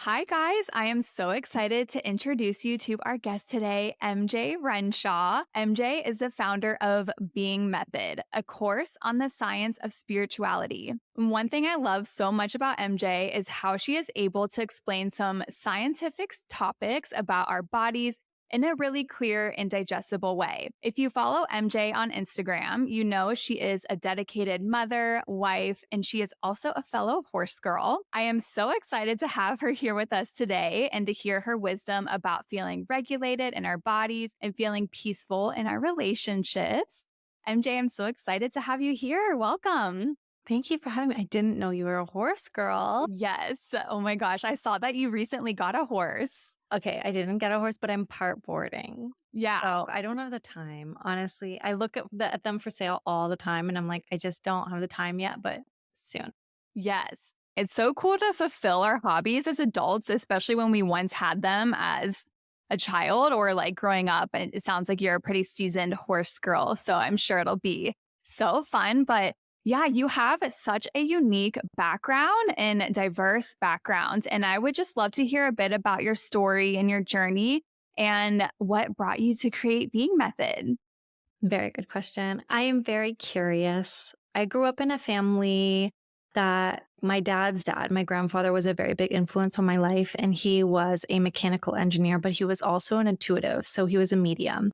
Hi, guys. I am so excited to introduce you to our guest today, MJ Renshaw. MJ is the founder of Being Method, a course on the science of spirituality. One thing I love so much about MJ is how she is able to explain some scientific topics about our bodies in a really clear and digestible way. If you follow MJ on Instagram, you know she is a dedicated mother, wife, and she is also a fellow horse girl. I am so excited to have her here with us today and to hear her wisdom about feeling regulated in our bodies and feeling peaceful in our relationships. MJ, I'm so excited to have you here. Welcome. Thank you for having me. I didn't know you were a horse girl. Yes. Oh my gosh. I saw that you recently got a horse. Okay, I didn't get a horse, but I'm part boarding. Yeah. So I don't have the time. Honestly, I look at them for sale all the time and I'm like, I just don't have the time yet, but soon. Yes. It's so cool to fulfill our hobbies as adults, especially when we once had them as a child or like growing up. And it sounds like you're a pretty seasoned horse girl. So I'm sure it'll be so fun. But yeah, you have such a unique background and diverse background. And I would just love to hear a bit about your story and your journey and what brought you to create Being Method. Very good question. I am very curious. I grew up in a family that my dad's dad, my grandfather, was a very big influence on my life. And he was a mechanical engineer, but he was also an intuitive. So he was a medium.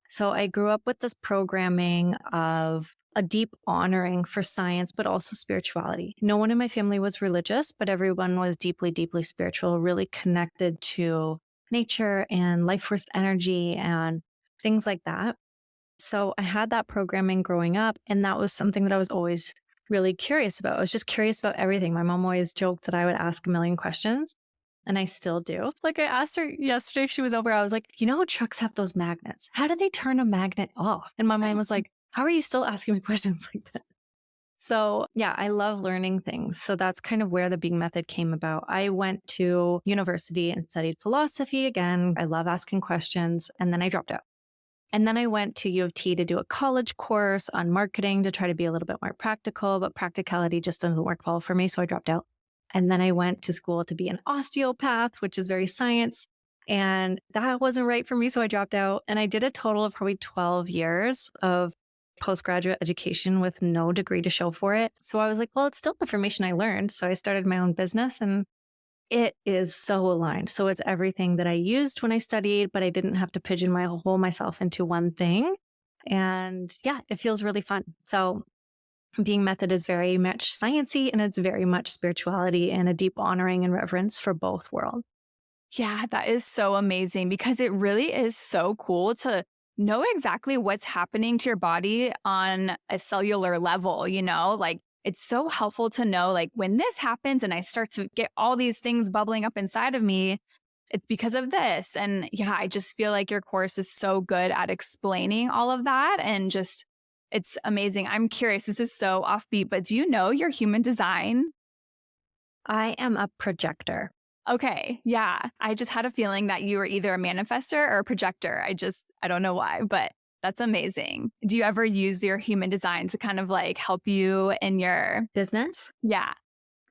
So I grew up with this programming of a deep honoring for science, but also spirituality. No one in my family was religious, but everyone was deeply, deeply spiritual, really connected to nature and life force energy and things like that. So I had that programming growing up, and that was something that I was always really curious about. I was just curious about everything. My mom always joked that I would ask a million questions, and I still do. Like I asked her yesterday, she was over, I was like, you know how trucks have those magnets? How do they turn a magnet off? And my mom was like, how are you still asking me questions like that? So yeah, I love learning things. So that's kind of where the Being Method came about. I went to university and studied philosophy again. I love asking questions, and then I dropped out. And then I went to U of T to do a college course on marketing to try to be a little bit more practical, but practicality just doesn't work well for me. So I dropped out. And then I went to school to be an osteopath, which is very science. And that wasn't right for me. So I dropped out. And I did a total of probably 12 years of postgraduate education with no degree to show for it. So I was like, well, it's still information I learned. So I started my own business and it is so aligned. So it's everything that I used when I studied, but I didn't have to pigeonhole myself into one thing. And yeah, it feels really fun. So Being Method is very much sciencey and it's very much spirituality and a deep honoring and reverence for both worlds. Yeah, that is so amazing because it really is so cool to know exactly what's happening to your body on a cellular level, Like it's so helpful to know like when this happens and I start to get all these things bubbling up inside of me, it's because of this. And yeah, I just feel like your course is so good at explaining all of that and just it's amazing. I'm curious, this is so offbeat, but do you know your human design? I am a projector. Okay. Yeah. I just had a feeling that you were either a manifester or a projector. I don't know why, but that's amazing. Do you ever use your human design to kind of like help you in your, Business? yeah.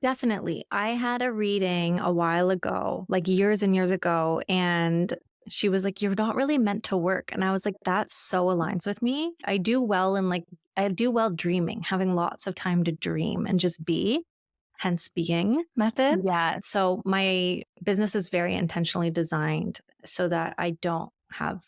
Definitely. I had a reading a while ago, like years and years ago, and she was like, you're not really meant to work. And I was like, that so aligns with me. I do well dreaming, having lots of time to dream and just be, hence Being Method. Yes. So my business is very intentionally designed so that I don't have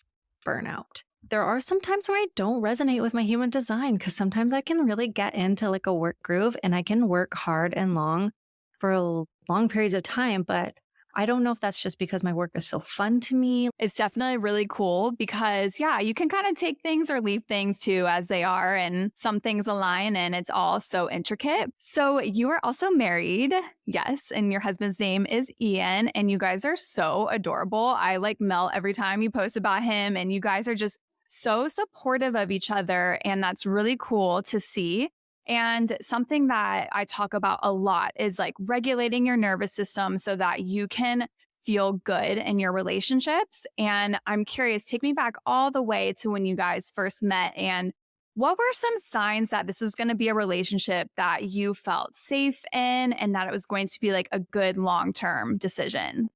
burnout. There are some times where I don't resonate with my human design because sometimes I can really get into like a work groove and I can work hard and long for long periods of time. But I don't know if that's just because my work is so fun to me. It's definitely really cool because, yeah, you can kind of take things or leave things too as they are, and some things align and it's all so intricate. So, you are also married, yes, and your husband's name is Ian, and you guys are so adorable. I like melt every time you post about him, and you guys are just so supportive of each other. And that's really cool to see. And something that I talk about a lot is like regulating your nervous system so that you can feel good in your relationships. And I'm curious, take me back all the way to when you guys first met and What were some signs that this was going to be a relationship that you felt safe in and that it was going to be like a good long term decision?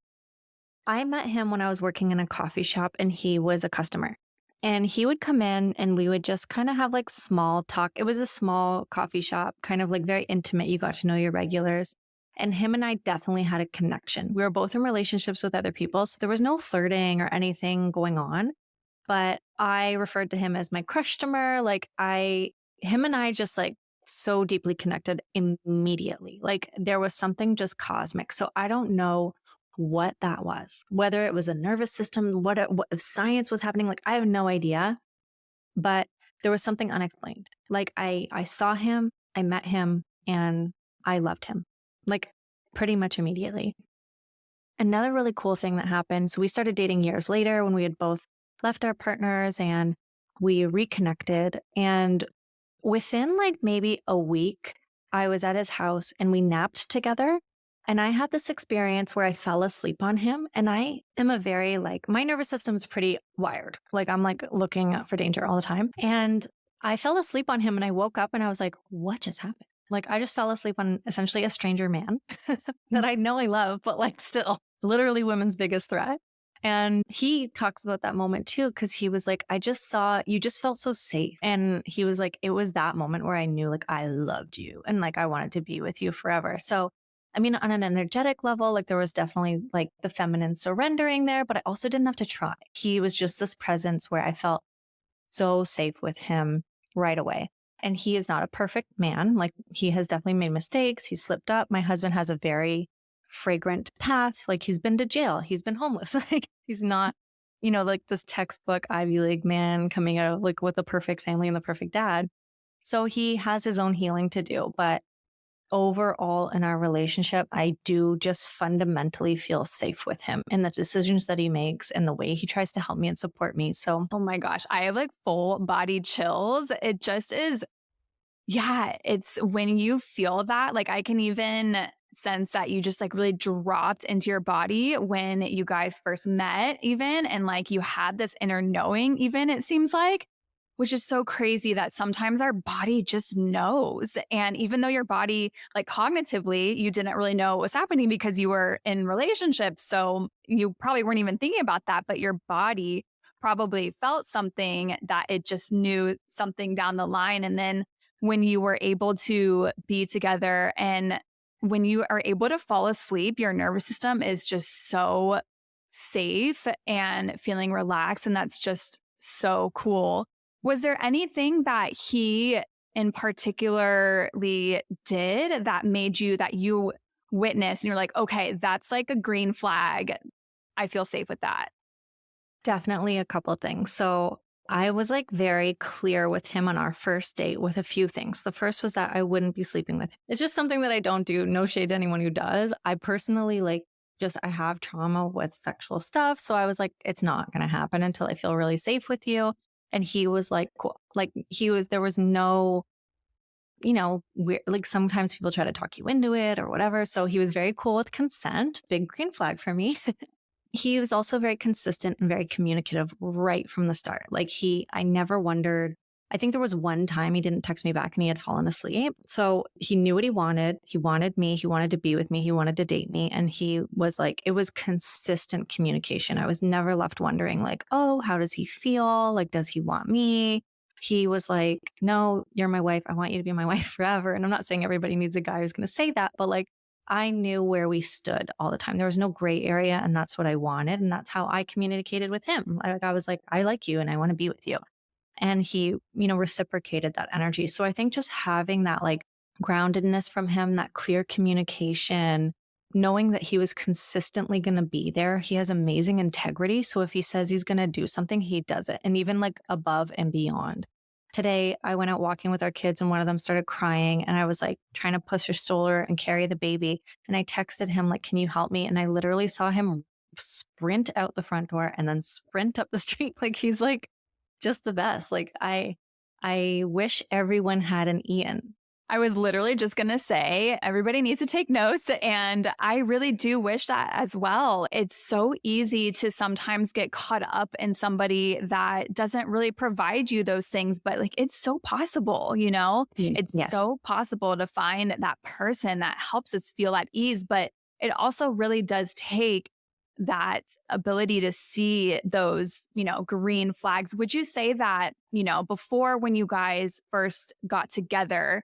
I met him when I was working in a coffee shop and he was a customer. And he would come in and we would just kind of have like small talk. It was a small coffee shop, kind of like very intimate. You got to know your regulars. And him and I definitely had a connection. We were both in relationships with other people. So there was no flirting or anything going on. But I referred to him as my crushtomer. Him and I just like so deeply connected immediately. Like there was something just cosmic. So I don't know what that was, whether it was a nervous system, what if science was happening. Like I have no idea, but there was something unexplained. Like I saw him, I met him, and I loved him, like pretty much immediately. Another really cool thing that happened. So we started dating years later when we had both left our partners and we reconnected. And within like maybe a week, I was at his house and we napped together. And I had this experience where I fell asleep on him. And I am a very like, my nervous system's pretty wired. Like I'm like looking out for danger all the time. And I fell asleep on him and I woke up and I was like, what just happened? Like I just fell asleep on essentially a stranger man that I know I love, but like still literally women's biggest threat. And he talks about that moment too, because he was like, I just saw you just felt so safe. And he was like, it was that moment where I knew like I loved you and like I wanted to be with you forever. So, I mean, on an energetic level, like there was definitely like the feminine surrendering there, but I also didn't have to try. He was just this presence where I felt so safe with him right away. And he is not a perfect man. Like he has definitely made mistakes. He's slipped up. My husband has a very fragrant path. Like he's been to jail. He's been homeless. Like he's not, like this textbook Ivy League man coming out like with a perfect family and the perfect dad. So he has his own healing to do. But overall in our relationship, I do just fundamentally feel safe with him in the decisions that he makes and the way he tries to help me and support me. So Oh my gosh, I have like full body chills. It just is, yeah, it's when you feel that, like I can even sense that you just like really dropped into your body when you guys first met, even. And like you had this inner knowing, even it seems like, which is so crazy that sometimes our body just knows. And even though your body, like cognitively, you didn't really know what was happening because you were in relationships. So you probably weren't even thinking about that, but your body probably felt something that it just knew something down the line. And then when you were able to be together and when you are able to fall asleep, your nervous system is just so safe and feeling relaxed. And that's just so cool. Was there anything that he in particularly did that made you that you witnessed and you're like, okay, that's like a green flag. I feel safe with that. definitely a couple things. So I was like very clear with him on our first date with a few things. The first was that I wouldn't be sleeping with him. It's just something that I don't do. No shade to anyone who does. I personally I have trauma with sexual stuff. So I was like, it's not going to happen until I feel really safe with you. And he was like, cool. Like there was no, weird, like sometimes people try to talk you into it or whatever. So he was very cool with consent. Big green flag for me. He was also very consistent and very communicative right from the start. I never wondered. I think there was one time he didn't text me back and he had fallen asleep. So he knew what he wanted. He wanted me. He wanted to be with me. He wanted to date me. And he was like, it was consistent communication. I was never left wondering like, oh, how does he feel? Like, does he want me? He was like, no, you're my wife. I want you to be my wife forever. And I'm not saying everybody needs a guy who's going to say that, but like, I knew where we stood all the time. There was no gray area. And that's what I wanted. And that's how I communicated with him. Like I was like, I like you and I want to be with you. And he, reciprocated that energy. So I think just having that like groundedness from him, that clear communication, knowing that he was consistently going to be there. He has amazing integrity. So if he says he's going to do something, he does it. And even like above and beyond. Today, I went out walking with our kids and one of them started crying and I was like trying to push her stroller and carry the baby. And I texted him like, can you help me? And I literally saw him sprint out the front door and then sprint up the street. Like he's like just the best. Like I wish everyone had an Ian. I was literally just going to say everybody needs to take notes. And I really do wish that as well. It's so easy to sometimes get caught up in somebody that doesn't really provide you those things, but like it's so possible, you know? It's Yes, so possible to find that person that helps us feel at ease. But it also really does take that ability to see those, green flags. Would you say that, before when you guys first got together,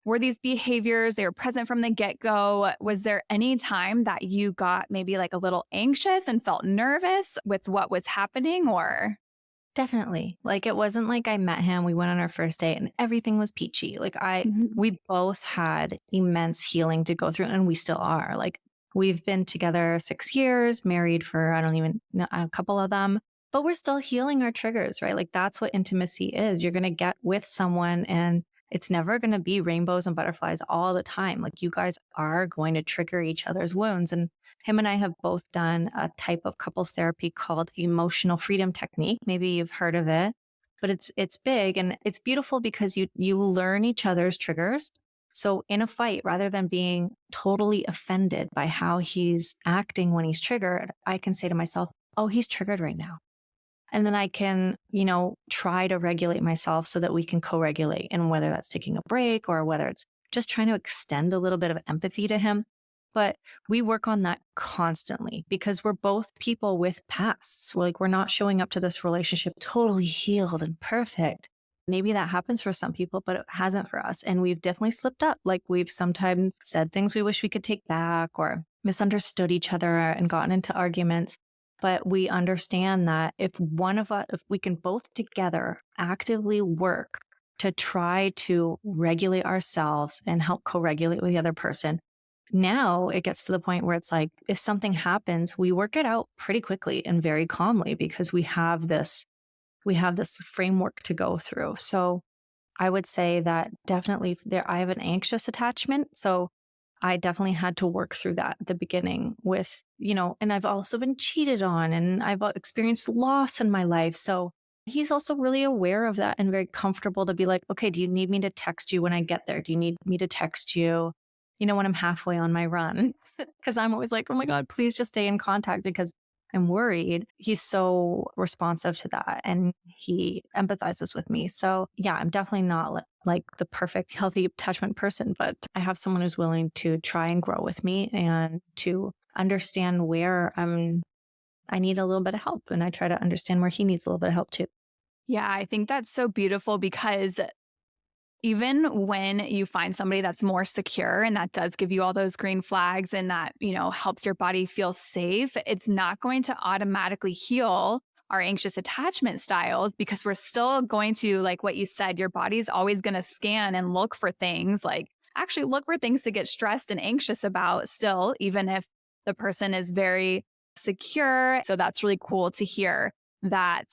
were these behaviors, they were present from the get-go? Was there any time that you got maybe like a little anxious and felt nervous with what was happening or? definitely. Like it wasn't like I met him, we went on our first date and everything was peachy. Mhm. We both had immense healing to go through and we still are. Like we've been together 6 years, married for I don't even know a couple of them, but we're still healing our triggers, right? Like that's what intimacy is. You're going to get with someone and it's never going to be rainbows and butterflies all the time. Like you guys are going to trigger each other's wounds. And him and I have both done a type of couples therapy called the emotional freedom technique. Maybe you've heard of it, but it's big and it's beautiful because you learn each other's triggers. So in a fight, rather than being totally offended by how he's acting when he's triggered, I can say to myself, "Oh, he's triggered right now." And then I can, try to regulate myself so that we can co-regulate. And whether that's taking a break or whether it's just trying to extend a little bit of empathy to him. But we work on that constantly because we're both people with pasts. Like we're not showing up to this relationship totally healed and perfect. Maybe that happens for some people, but it hasn't for us. And we've definitely slipped up. Like we've sometimes said things we wish we could take back or misunderstood each other and gotten into arguments. But we understand that if we can both together actively work to try to regulate ourselves and help co-regulate with the other person, now it gets to the point where it's like, if something happens, we work it out pretty quickly and very calmly because we have this framework to go through. So I would say that definitely I have an anxious attachment. So I definitely had to work through that at the beginning with, and I've also been cheated on and I've experienced loss in my life. So he's also really aware of that and very comfortable to be like, okay, do you need me to text you when I get there? Do you need me to text you, when I'm halfway on my run? Because I'm always like, oh my God, please just stay in contact because I'm worried. He's so responsive to that and he empathizes with me. So, yeah, I'm definitely not like the perfect healthy attachment person, but I have someone who's willing to try and grow with me and to understand where I need a little bit of help. And I try to understand where he needs a little bit of help too. Yeah, I think that's so beautiful because even when you find somebody that's more secure and that does give you all those green flags and that, helps your body feel safe, it's not going to automatically heal our anxious attachment styles because we're still going to, like what you said, your body's always going to scan and look for things like actually look for things to get stressed and anxious about still, even if the person is very secure. So that's really cool to hear that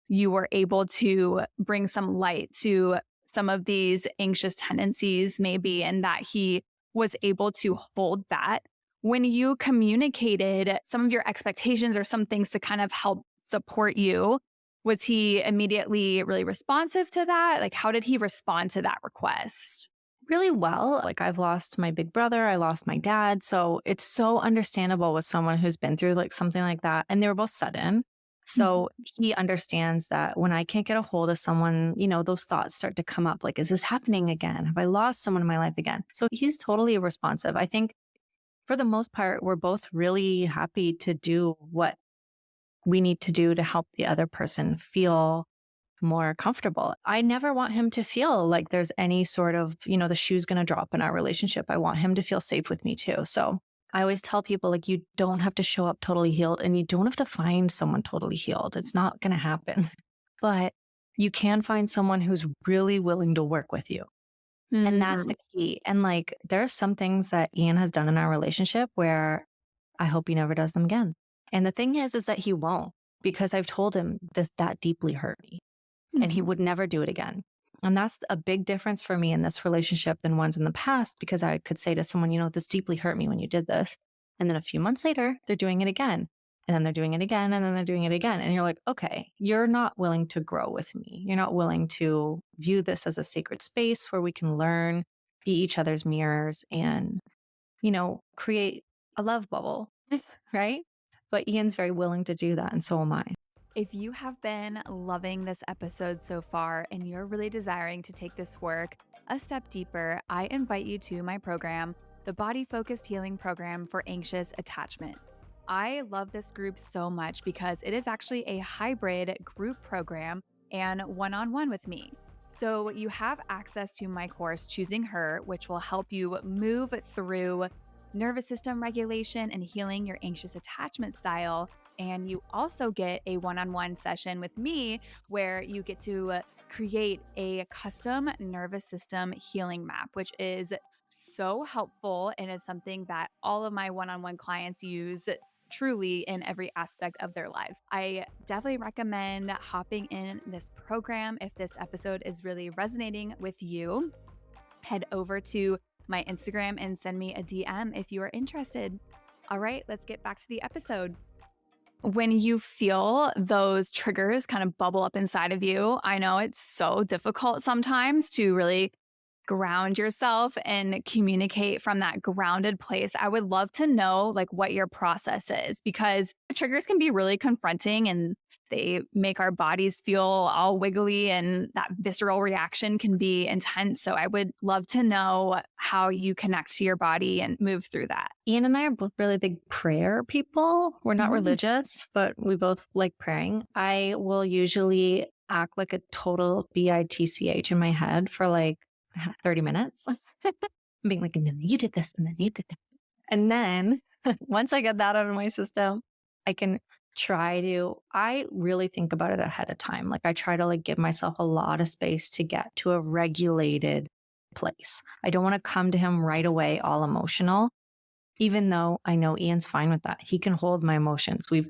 you were able to bring some light to some of these anxious tendencies, maybe, and that he was able to hold that. When you communicated some of your expectations or some things to kind of help support you, was he immediately really responsive to that? Like, how did he respond to that request? Really well. Like I've lost my big brother, I lost my dad. So it's so understandable with someone who's been through like something like that. And they were both sudden. Mhm. So he understands that when I can't get a hold of someone, those thoughts start to come up like, is this happening again? Have I lost someone in my life again? So he's totally responsive. I think for the most part, we're both really happy to do what we need to do to help the other person feel more comfortable. I never want him to feel like there's any sort of, the shoe's going to drop in our relationship. I want him to feel safe with me too. So I always tell people like, you don't have to show up totally healed and you don't have to find someone totally healed. It's not going to happen, but you can find someone who's really willing to work with you. And that's Mm. the key. And like, there are some things that Ian has done in our relationship where I hope he never does them again. And the thing is that he won't because I've told him that deeply hurt me and he Mhm. would never do it again. And that's a big difference for me in this relationship than ones in the past because I could say to someone, this deeply hurt me when you did this. And then a few months later, they're doing it again. And then they're doing it again. And then they're doing it again. And you're like, okay, you're not willing to grow with me. You're not willing to view this as a sacred space where we can learn. be each other's mirrors and, create a love bubble, right? But Ian's very willing to do that, and so am I. If you have been loving this episode so far and you're really desiring to take this work a step deeper, I invite you to my program, the Body Focused Healing Program for Anxious Attachment. I love this group so much because it is actually a hybrid group program and one-on-one with me. So you have access to my course, Choosing Her, which will help you move through nervous system regulation and healing your anxious attachment style. And you also get a one-on-one session with me where you get to create a custom nervous system healing map, which is so helpful and is something that all of my one-on-one clients use truly in every aspect of their lives. I definitely recommend hopping in this program if this episode is really resonating with you. Head over to my Instagram and send me a DM if you are interested. All right, let's get back to the episode. When you feel those triggers kind of bubble up inside of you, I know it's so difficult sometimes to really ground yourself and communicate from that grounded place. I would love to know like what your process is because triggers can be really confronting and they make our bodies feel all wiggly and that visceral reaction can be intense. So I would love to know how you connect to your body and move through that. Ian and I are both really big prayer people. We're not religious, but we both like praying. I will usually act like a total bitch in my head for like 30 minutes, being like, and then you did this, and then you did that. And then once I get that out of my system, I can I really think about it ahead of time. Like I try to like give myself a lot of space to get to a regulated place. I don't want to come to him right away, all emotional, even though I know Ian's fine with that. He can hold my emotions. We've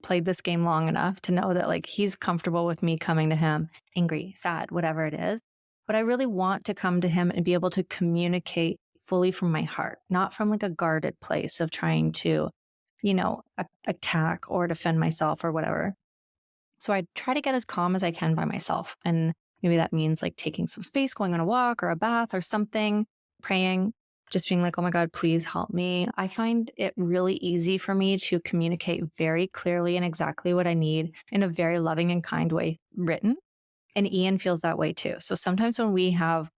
played this game long enough to know that like he's comfortable with me coming to him angry, sad, whatever it is. But I really want to come to him and be able to communicate fully from my heart, not from like a guarded place of trying to, attack or defend myself or whatever. So I try to get as calm as I can by myself. And maybe that means like taking some space, going on a walk or a bath or something, praying, just being like, oh my God, please help me. I find it really easy for me to communicate very clearly and exactly what I need in a very loving and kind way written. And Ian feels that way too. So sometimes when we have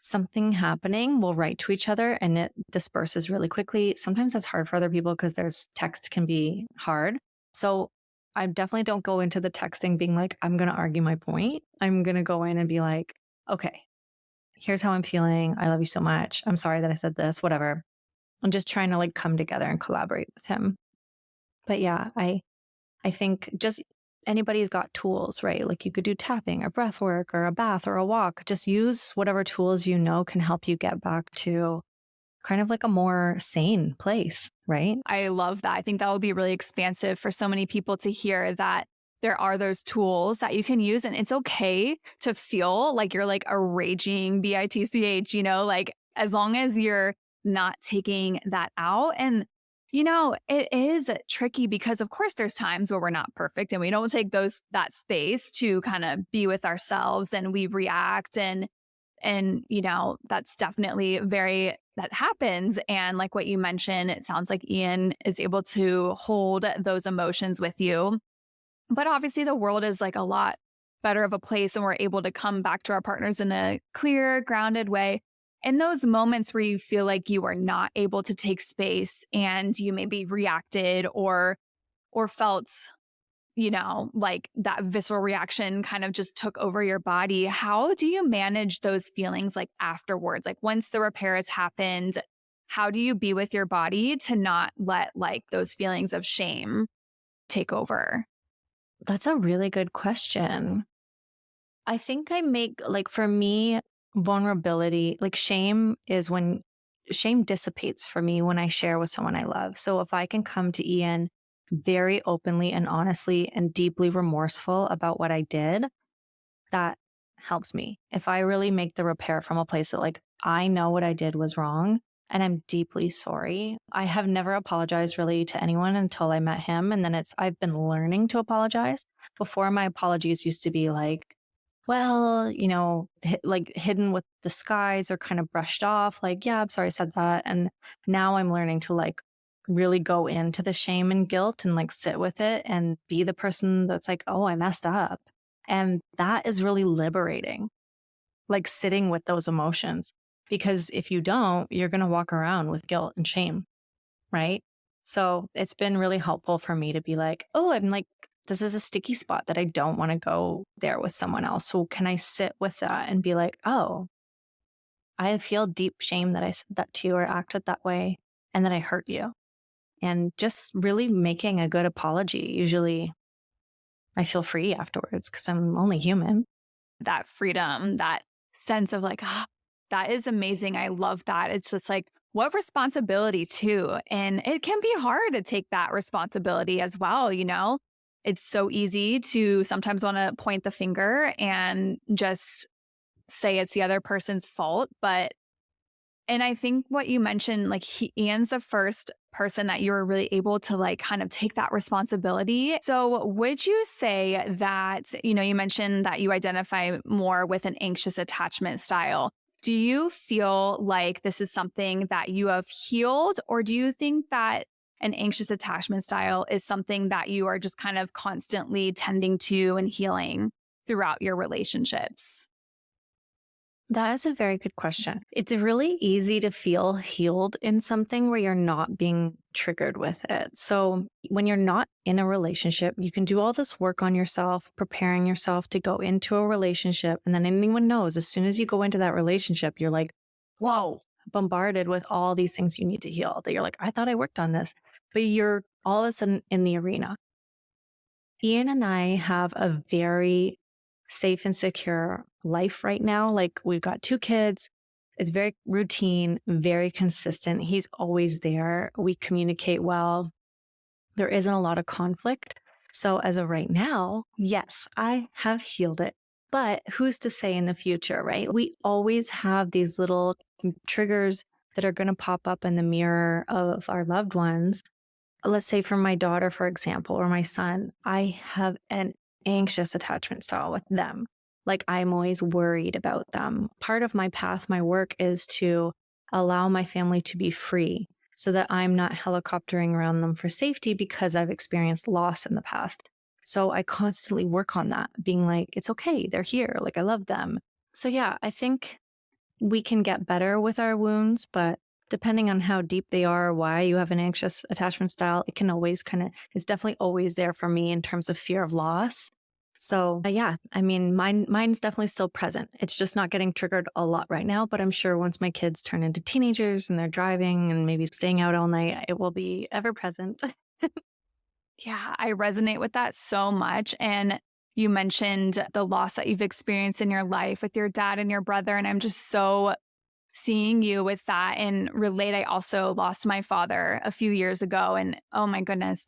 something happening, we'll write to each other and it disperses really quickly. Sometimes that's hard for other people because there's text can be hard. So I definitely don't go into the texting being like, I'm going to argue my point. I'm going to go in and be like, okay, here's how I'm feeling. I love you so much. I'm sorry that I said this, whatever. I'm just trying to like come together and collaborate with him. But yeah, I think just anybody's got tools, right? Like you could do tapping or breath work or a bath or a walk. Just use whatever tools you know can help you get back to kind of like a more sane place, right? I love that. I think that will be really expansive for so many people to hear that there are those tools that you can use. And it's okay to feel like you're like a raging bitch, like as long as you're not taking that out. And it is tricky because of course there's times where we're not perfect and we don't take that space to kind of be with ourselves and we react and that's definitely that happens. And like what you mentioned, it sounds like Ian is able to hold those emotions with you. But obviously the world is like a lot better of a place and we're able to come back to our partners in a clear, grounded way. In those moments where you feel like you are not able to take space and you maybe reacted or felt, like that visceral reaction kind of just took over your body, how do you manage those feelings like afterwards? Like once the repair has happened, how do you be with your body to not let like those feelings of shame take over? That's a really good question. I think I make like for me, vulnerability, like shame dissipates for me when I share with someone I love. So if I can come to Ian very openly and honestly and deeply remorseful about what I did, that helps me. If I really make the repair from a place that like, I know what I did was wrong and I'm deeply sorry. I have never apologized really to anyone until I met him. And then I've been learning to apologize. Before, my apologies used to be like, well, like hidden with disguise or kind of brushed off, like, yeah, I'm sorry I said that. And now I'm learning to like really go into the shame and guilt and like sit with it and be the person that's like, oh, I messed up. And that is really liberating, like sitting with those emotions. Because if you don't, you're going to walk around with guilt and shame. Right. So it's been really helpful for me to be like, oh, I'm like, this is a sticky spot that I don't want to go there with someone else. So can I sit with that and be like, oh, I feel deep shame that I said that to you or acted that way and that I hurt you. And just really making a good apology. Usually I feel free afterwards because I'm only human. That freedom, that sense of like, ah, that is amazing. I love that. It's just like, what responsibility too. And it can be hard to take that responsibility as well, you know? It's so easy to sometimes want to point the finger and just say it's the other person's fault. And I think what you mentioned, like Ian's the first person that you were really able to like kind of take that responsibility. So would you say that, you mentioned that you identify more with an anxious attachment style. Do you feel like this is something that you have healed, or do you think that an anxious attachment style is something that you are just kind of constantly tending to and healing throughout your relationships? That is a very good question. It's really easy to feel healed in something where you're not being triggered with it. So, when you're not in a relationship, you can do all this work on yourself, preparing yourself to go into a relationship. And then anyone knows as soon as you go into that relationship, you're like, whoa, bombarded with all these things you need to heal that you're like, I thought I worked on this. But you're all of a sudden in the arena. Ian and I have a very safe and secure life right now. Like we've got two kids. It's very routine, very consistent. He's always there. We communicate well. There isn't a lot of conflict. So as of right now, yes, I have healed it. But who's to say in the future, right? We always have these little triggers that are going to pop up in the mirror of our loved ones. Let's say for my daughter, for example, or my son, I have an anxious attachment style with them. Like I'm always worried about them. Part of my path, my work is to allow my family to be free so that I'm not helicoptering around them for safety because I've experienced loss in the past. So I constantly work on that, being like, it's okay, they're here, like I love them. So yeah, I think we can get better with our wounds, but depending on how deep they are, why you have an anxious attachment style, it can always it's definitely always there for me in terms of fear of loss. So yeah, I mean, mine's definitely still present. It's just not getting triggered a lot right now, but I'm sure once my kids turn into teenagers and they're driving and maybe staying out all night, it will be ever present. Yeah, I resonate with that so much. And you mentioned the loss that you've experienced in your life with your dad and your brother. And I'm just so seeing you with that and relate. I also lost my father a few years ago. And oh my goodness,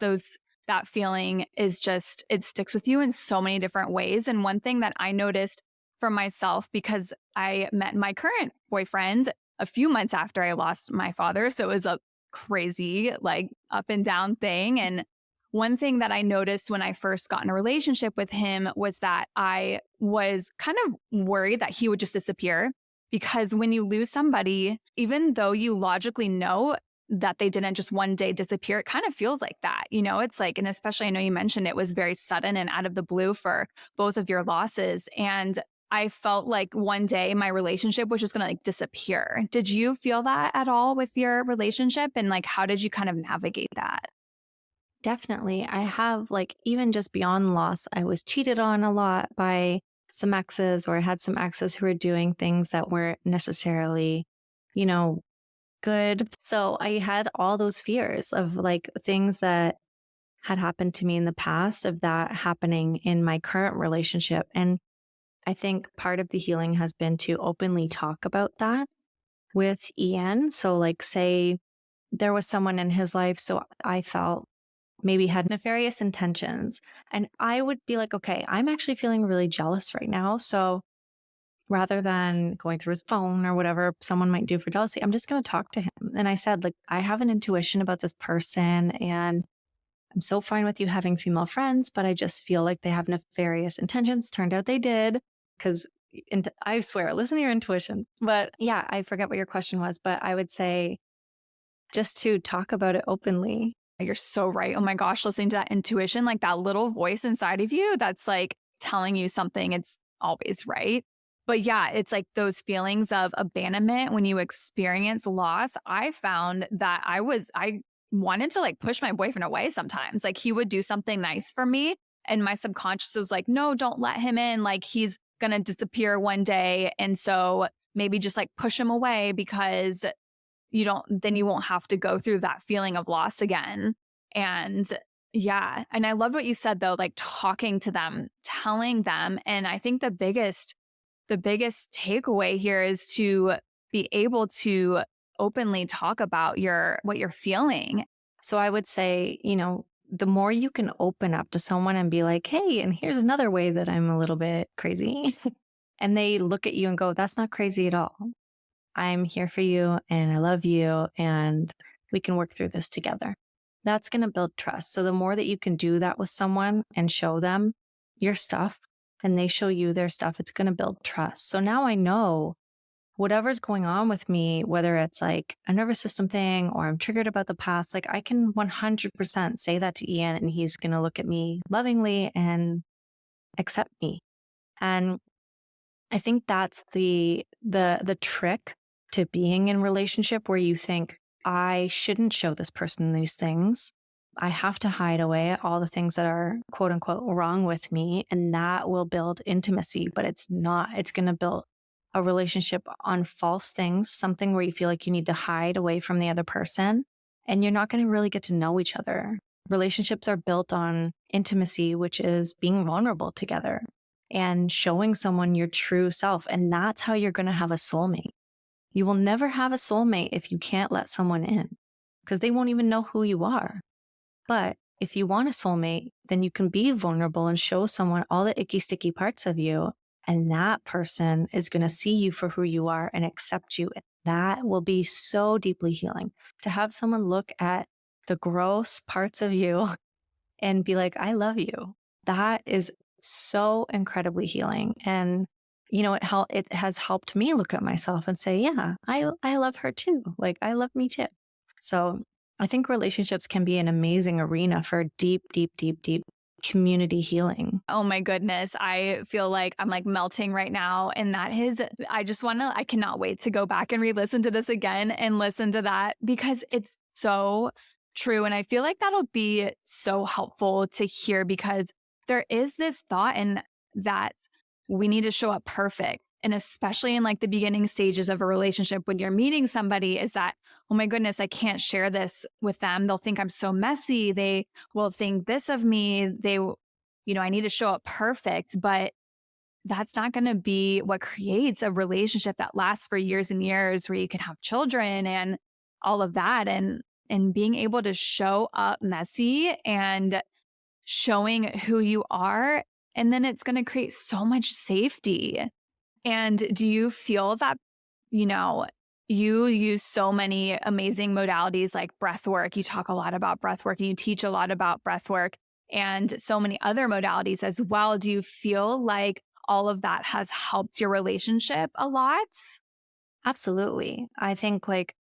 that feeling is just, it sticks with you in so many different ways. And one thing that I noticed for myself, because I met my current boyfriend a few months after I lost my father. So it was a crazy, like up and down thing. And one thing that I noticed when I first got in a relationship with him was that I was kind of worried that he would just disappear. Because when you lose somebody, even though you logically know that they didn't just one day disappear, it kind of feels like that. It's like, and especially I know you mentioned it was very sudden and out of the blue for both of your losses. And I felt like one day my relationship was just going to like disappear. Did you feel that at all with your relationship? And like, how did you kind of navigate that? Definitely. I have like even just beyond loss, I was cheated on a lot by some exes, or I had some exes who were doing things that weren't necessarily, you know, good. So I had all those fears of like things that had happened to me in the past, of that happening in my current relationship. And I think part of the healing has been to openly talk about that with Ian. So, like, say there was someone in his life, so I felt maybe had nefarious intentions. And I would be like, okay, I'm actually feeling really jealous right now. So rather than going through his phone or whatever someone might do for jealousy, I'm just going to talk to him. And I said, like, I have an intuition about this person and I'm so fine with you having female friends, but I just feel like they have nefarious intentions. Turned out they did. because I swear, listen to your intuition. But yeah, I forget what your question was, but I would say just to talk about it openly. You're so right. Oh my gosh, listening to that intuition, like that little voice inside of you that's like telling you something, it's always right. But yeah, it's like those feelings of abandonment when you experience loss. I found that I wanted to like push my boyfriend away sometimes. Like he would do something nice for me. And my subconscious was like, no, don't let him in. Like he's going to disappear one day. And so maybe just like push him away because then you won't have to go through that feeling of loss again. And yeah, and I loved what you said though, like talking to them, telling them. And I think the biggest takeaway here is to be able to openly talk about what you're feeling. So I would say, the more you can open up to someone and be like, hey, and here's another way that I'm a little bit crazy. And they look at you and go, that's not crazy at all. I'm here for you and I love you and we can work through this together. That's going to build trust. So the more that you can do that with someone and show them your stuff and they show you their stuff, it's going to build trust. So now I know whatever's going on with me, whether it's like a nervous system thing or I'm triggered about the past, like I can 100% say that to Ian and he's going to look at me lovingly and accept me. And I think that's the trick to being in relationship where you think, I shouldn't show this person these things. I have to hide away all the things that are quote unquote wrong with me. And that will build intimacy, but it's not. It's going to build a relationship on false things, something where you feel like you need to hide away from the other person. And you're not going to really get to know each other. Relationships are built on intimacy, which is being vulnerable together and showing someone your true self. And that's how you're going to have a soulmate. You will never have a soulmate if you can't let someone in because they won't even know who you are. But if you want a soulmate, then you can be vulnerable and show someone all the icky, sticky parts of you. And that person is going to see you for who you are and accept you. And that will be so deeply healing to have someone look at the gross parts of you and be like, I love you. That is so incredibly healing. And it has helped me look at myself and say, yeah, I love her too. Like I love me too. So I think relationships can be an amazing arena for deep, deep, deep, deep community healing. Oh my goodness. I feel like I'm like melting right now. And I cannot wait to go back and re-listen to this again and listen to that because it's so true. And I feel like that'll be so helpful to hear because there is this thought and that we need to show up perfect. And especially in like the beginning stages of a relationship when you're meeting somebody is that, oh my goodness, I can't share this with them. They'll think I'm so messy. They will think this of me. I need to show up perfect, but that's not going to be what creates a relationship that lasts for years and years where you can have children and all of that. And being able to show up messy and showing who you are. And then it's going to create so much safety. And do you feel that, you use so many amazing modalities like breath work? You talk a lot about breath work and you teach a lot about breath work and so many other modalities as well. Do you feel like all of that has helped your relationship a lot? Absolutely. I think like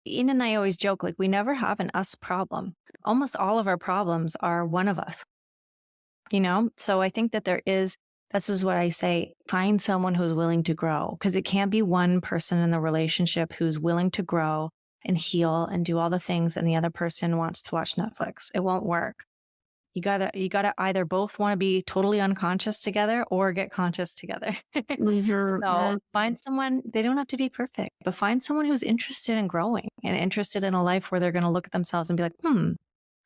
Ian and I always joke, like we never have an us problem. Almost all of our problems are one of us, So I think that this is what I say, find someone who's willing to grow because it can't be one person in the relationship who's willing to grow and heal and do all the things and the other person wants to watch Netflix. It won't work. You gotta either both want to be totally unconscious together or get conscious together. So find someone, they don't have to be perfect, but find someone who's interested in growing and interested in a life where they're going to look at themselves and be like,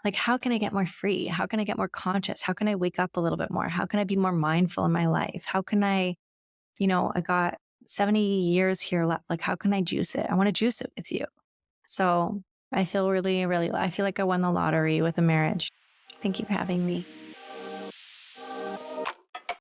like, how can I get more free? How can I get more conscious? How can I wake up a little bit more? How can I be more mindful in my life? How can I got 70 years here left. Like, how can I juice it? I want to juice it with you. So I feel really, really, I feel like I won the lottery with a marriage. Thank you for having me.